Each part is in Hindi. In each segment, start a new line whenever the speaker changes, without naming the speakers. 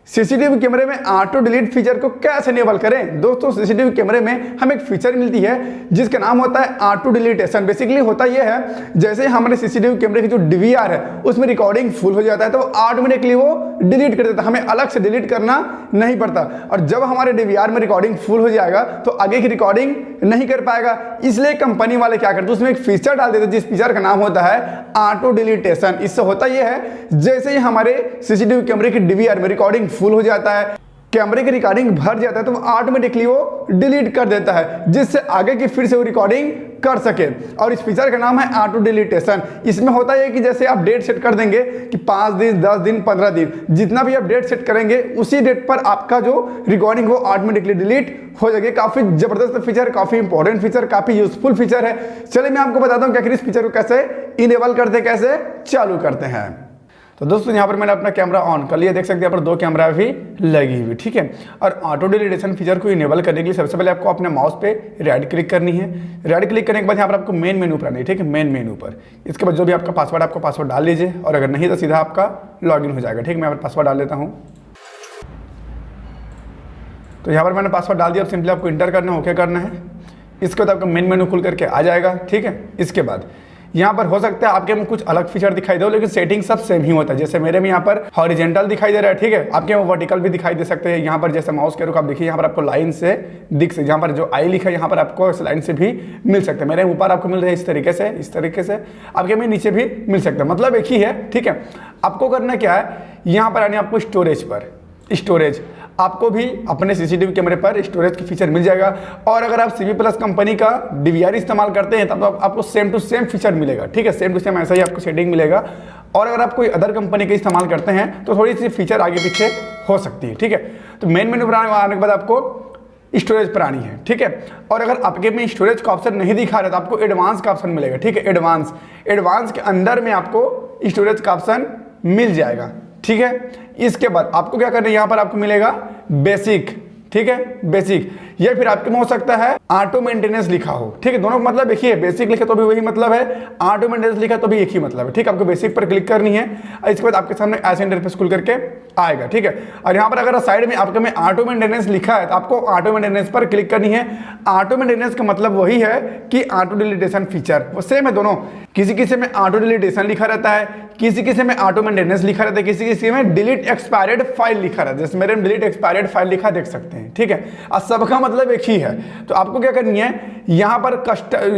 सीसीटीवी कैमरे में ऑटो डिलीट फीचर को कैसे इनेबल करें। दोस्तों सीसीटीवी कैमरे में हमें एक फीचर मिलती है जिसका नाम होता है ऑटो डिलीटेशन। बेसिकली होता यह है, जैसे हमारे सीसीटीवी कैमरे की जो डीवीआर है उसमें रिकॉर्डिंग फुल हो जाता है तो ऑटोमेटिकली वो डिलीट कर देता है, हमें अलग से डिलीट करना नहीं पड़ता। और जब हमारे डीवीआर में रिकॉर्डिंग फुल हो जाएगा तो आगे की रिकॉर्डिंग नहीं कर पाएगा। इसलिए कंपनी वाले क्या करते हैं, उसमें एक फीचर डाल देते हैं जिस फीचर का नाम होता है ऑटो डिलीटेशन। इससे होता यह है, जैसे ही हमारे सीसीटीवी कैमरे की डीवीआर में रिकॉर्डिंग फुल हो जाता है, कैमरे की रिकॉर्डिंग भर जाता है तो वो ऑटोमेटिकली वो डिलीट कर देता है, जिससे आगे की फिर से वो रिकॉर्डिंग कर सके। और इस फीचर का नाम है ऑटो डिलीटेशन। इसमें होता है कि जैसे आप डेट सेट कर देंगे कि 5 दिन 10 दिन 15 दिन, जितना भी आप डेट सेट करेंगे उसी डेट पर आपका जो रिकॉर्डिंग वो ऑटोमेटिकली डिलीट हो जाएगी। काफी जबरदस्त फीचर, काफी इंपॉर्टेंट फीचर, काफी यूजफुल फीचर है। चलिए मैं आपको बताता हूँ कि आखिर इस फीचर को कैसे इनेबल करते, कैसे चालू करते हैं। तो दोस्तों यहाँ पर मैंने अपना कैमरा ऑन कर लिया, देख सकते हैं यहाँ पर 2 कैमरा भी लगी हुई, ठीक है। और ऑटो डिलीटेशन फीचर को इनेबल करने के लिए सबसे पहले आपको अपने माउस पे राइट क्लिक करनी है। राइट क्लिक करने के बाद यहाँ पर आपको मेन मेनू पर आनी है, ठीक है, मेन मेनू पर। इसके बाद जो भी आपका पासवर्ड, आपका पासवर्ड डाल लीजिए, और अगर नहीं तो सीधा आपका लॉगिन हो जाएगा, ठीक है। मैं यहाँ पर पासवर्ड डाल लेता हूँ। तो यहाँ पर मैंने पासवर्ड डाल दिया, अब सिंपली आपको इंटर करना है, ओके करना है। इसके बाद आपका मेन मेनू खुल करके आ जाएगा, ठीक है। इसके बाद यहाँ पर हो सकता है आपके में कुछ अलग फीचर दिखाई दे, लेकिन सेटिंग सब सेम ही होता है। जैसे मेरे में यहाँ पर हॉरिजेंटल दिखाई दे रहा है, ठीक है, आपके में वर्टिकल भी दिखाई दे सकते हैं। यहाँ पर जैसे माउस के रुख आप देखिए, यहाँ पर आपको लाइन से दिख सकते, यहाँ पर जो आई लिखा है यहाँ पर आपको इस लाइन से भी मिल सकता है। मेरे ऊपर आपको मिल रहा है इस तरीके से आपके में नीचे भी मिल सकता है, मतलब एक ही है, ठीक है। आपको करना क्या है, यहाँ पर आने आपको स्टोरेज पर, स्टोरेज आपको भी अपने सीसीटीवी कैमरे पर स्टोरेज की फीचर मिल जाएगा। और अगर आप सीवी प्लस कंपनी का डीवीआर इस्तेमाल करते हैं तब तो आपको सेम टू सेम फीचर मिलेगा, ठीक है, सेम टू सेम ऐसा ही आपको सेटिंग मिलेगा। और अगर आप कोई अदर कंपनी का इस्तेमाल करते हैं तो थोड़ी सी फीचर आगे पीछे हो सकती है, ठीक है। तो मेन मेनू पर आने के बाद आपको स्टोरेज पर आनी है, ठीक है। और अगर आपके में स्टोरेज का ऑप्शन नहीं दिखा रहा तो आपको एडवांस का ऑप्शन मिलेगा, ठीक है। एडवांस के अंदर में आपको स्टोरेज का ऑप्शन मिल जाएगा, ठीक है। इसके बाद आपको क्या करना है, यहाँ पर आपको मिलेगा बेसिक, ठीक है, बेसिक। या फिर आपके में हो सकता है ऑटो मेंटेनेंस लिखा हो, ठीक है। दोनों का मतलब एक ही है, बेसिक लिखे तो भी वही मतलब है, ऑटो मेंटेनेंस लिखा तो भी एक ही मतलब है, ठीक है। आपको बेसिक पर क्लिक करनी है और इसके बाद आपके सामने ऐसे इंटरफेस खुल करके आएगा, ठीक है। और यहाँ पर अगर साइड में आपके में ऑटो मेंटेनेंस लिखा है तो आपको ऑटो मेंटेनेंस पर क्लिक करनी है। ऑटो मेंटेनेंस का मतलब वही है कि ऑटो डिलीटेशन फीचर, वो सेम है दोनों। किसी किसी में ऑटो डिलीटेशन लिखा रहता है, किसी किसी में ऑटो मेंटेनेंस लिखा रहता है, किसी किसी में डिलीट एक्सपायर्ड फाइल लिखा रहता है। जैसे मेरे में डिलीट एक्सपायर्ड फाइल लिखा देख सकते हैं, ठीक है। और सबका मतलब एक ही है। तो आपको क्या करनी है, यहाँ पर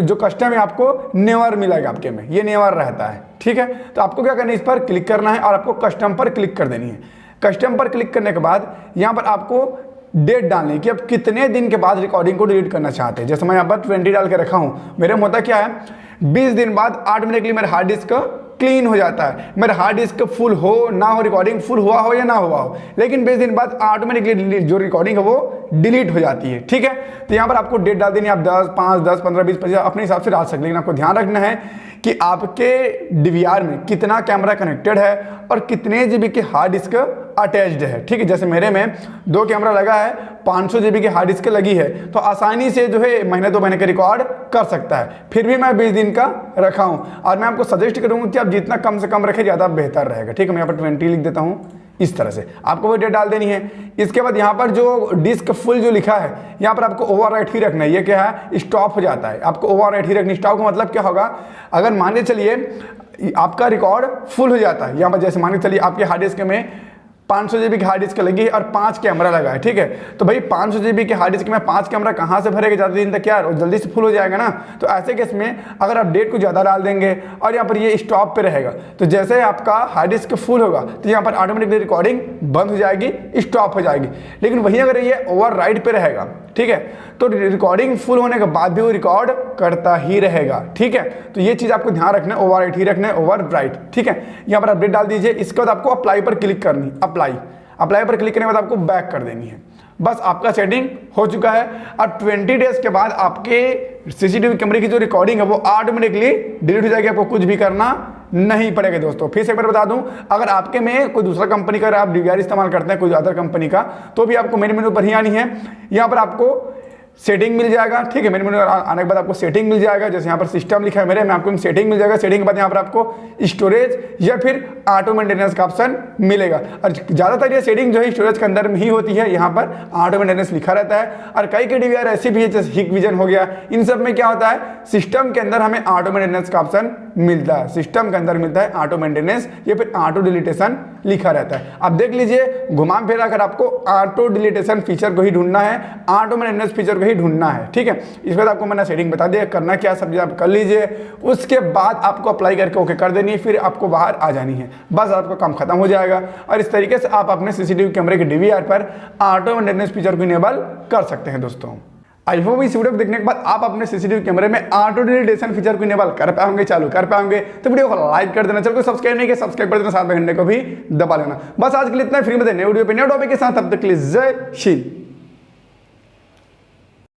जो कस्टम है आपको नेवर मिलेगा, आपके में ये नेवर रहता है, ठीक है। तो आपको क्या करना है, इस पर क्लिक करना है और आपको कस्टम पर क्लिक कर देनी है। कस्टम पर क्लिक करने के बाद यहाँ पर आपको डेट डालनी है कि आप कितने दिन के बाद रिकॉर्डिंग को डिलीट करना चाहते हैं। जैसे मैं यहाँ पर 20 डाल के रखा हूँ, मेरे में होता क्या है, 20 दिन बाद ऑटोमेटिकली मेरा हार्ड डिस्क क्लीन हो जाता है। मेरा हार्ड डिस्क फुल हो ना हो, रिकॉर्डिंग फुल हुआ हो या ना हुआ हो, लेकिन 20 दिन बाद ऑटोमेटिकली जो रिकॉर्डिंग है वो डिलीट हो जाती है, ठीक है। तो यहाँ पर आपको डेट डाल देनी है, आप 10, 5, 10, 15, 20, 25 अपने हिसाब से डाल सकते हैं। लेकिन आपको ध्यान रखना है कि आपके डीवीआर में कितना कैमरा कनेक्टेड है और कितने जीबी की हार्ड डिस्क अटैच्ड है, ठीक है। जैसे मेरे में 2 कैमरा लगा है, 500 जीबी की हार्ड डिस्क लगी है, तो आसानी से जो है महीने 2 महीने का रिकॉर्ड कर सकता है। फिर भी मैं 20 दिन का रखा हूँ और मैं आपको सजेस्ट करूँगा कि आप जितना कम से कम रखें ज़्यादा बेहतर रहेगा, ठीक है। मैं यहाँ पर 20 लिख देता हूँ, इस तरह से आपको वो डेट डाल देनी है। इसके बाद यहाँ पर जो डिस्क फुल जो लिखा है, यहाँ पर आपको ओवरराइट ही रखना है। ये क्या है, स्टॉप हो जाता है, आपको ओवरराइट ही रखनी। स्टॉप का मतलब क्या होगा, अगर मान के चलिए आपका रिकॉर्ड फुल हो जाता है, यहाँ पर जैसे मान के चलिए आपके हार्ड डिस्क में 500 जीबी की हार्ड डिस्क लगी है और 5 कैमरा लगा है, ठीक है। तो भाई 500 जीबी की हार्ड डिस्क में 5 कैमरा कहाँ से भरेगा ज़्यादा दिन तक, यार वो जल्दी से फुल हो जाएगा ना। तो ऐसे केस में अगर आप डेट को ज़्यादा डाल देंगे और यहाँ पर ये स्टॉप पे रहेगा, तो जैसे आपका हार्ड डिस्क फुल होगा तो यहाँ पर ऑटोमेटिकली रिकॉर्डिंग बंद हो जाएगी, स्टॉप हो जाएगी। लेकिन वहीं अगर ये ओवरराइट पे रहेगा, ठीक है, तो रिकॉर्डिंग फुल होने के बाद भी वो रिकॉर्ड करता ही रहेगा, ठीक है। तो ये चीज़ आपको ध्यान रखना है, ओवरराइट ही रखना है, ओवरराइट, ठीक है। यहाँ पर अपडेट डाल दीजिए। इसके बाद आपको अप्लाई पर क्लिक करनी, अप्लाई पर क्लिक करने के बाद आपको बैक कर देनी है। बस आपका सेटिंग हो चुका है। और 20 डेज के बाद आपके सीसीटीवी कैमरे की जो रिकॉर्डिंग है वो ऑटोमेटिकली डिलीट हो जाएगी, आपको कुछ भी करना नहीं पड़ेगा। दोस्तों फिर से एक बार बता दूं, अगर आपके में कोई दूसरा कंपनी का आप डीवीआर इस्तेमाल करते हैं, कोई अदर कंपनी का, तो भी आपको मेन मेनू पर ही आनी है। यहाँ पर आपको सेटिंग मिल जाएगा, ठीक है। मेन मेनू आने के बाद आपको सेटिंग मिल जाएगा, जैसे यहाँ पर सिस्टम लिखा है मेरे में, आपको सेटिंग मिल जाएगा। सेटिंग के बाद यहाँ पर आपको स्टोरेज या फिर ऑटो मेंटेनेंस का ऑप्शन मिलेगा। और ज़्यादातर ये सेटिंग जो है स्टोरेज के अंदर में ही होती है, यहाँ पर ऑटो मेंटेनेंस लिखा रहता है। और कई DVR ऐसी भी है जैसे हिकविजन हो गया, इन सब में क्या होता है, सिस्टम के अंदर हमें ऑटो मेंटेनेंस का ऑप्शन मिलता है, सिस्टम के अंदर मिलता है ऑटो मेंटेनेंस या फिर ऑटो डिलीटेशन लिखा रहता है। अब देख लीजिए, घुमा फिरा कर आपको ऑटो डिलीटेशन फीचर को ही ढूंढना है, ऑटो मेंटेनेंस फीचर को ही ढूंढना है, ठीक है। इस बार आपको मैंने सेटिंग बता दिया करना क्या, सब चीज़ आप कर लीजिए। उसके बाद आपको अप्लाई करके ओके कर देनी है, फिर आपको बाहर आ जानी है, बस आपका काम खत्म हो जाएगा। और इस तरीके से आप अपने CCTV कैमरे के DVR पर ऑटो मेंटेनेंस फीचर को इनेबल कर सकते हैं दोस्तों। आई होप इस वीडियो को देखने के बाद आप अपने CCTV कैमरे में ऑटो डिलीटेशन फीचर को इनेबल कर पाएंगे, चालू कर पाएंगे। तो वीडियो को लाइक कर देना, चैनल को सब्सक्राइब नहीं किया सब्सक्राइब कर देना, साथ में घंटे को भी दबा लेना। बस आज के लिए इतना, फ्री में नए वीडियो पे नए टॉपिक के साथ, तब तक के लिए जय हिंद।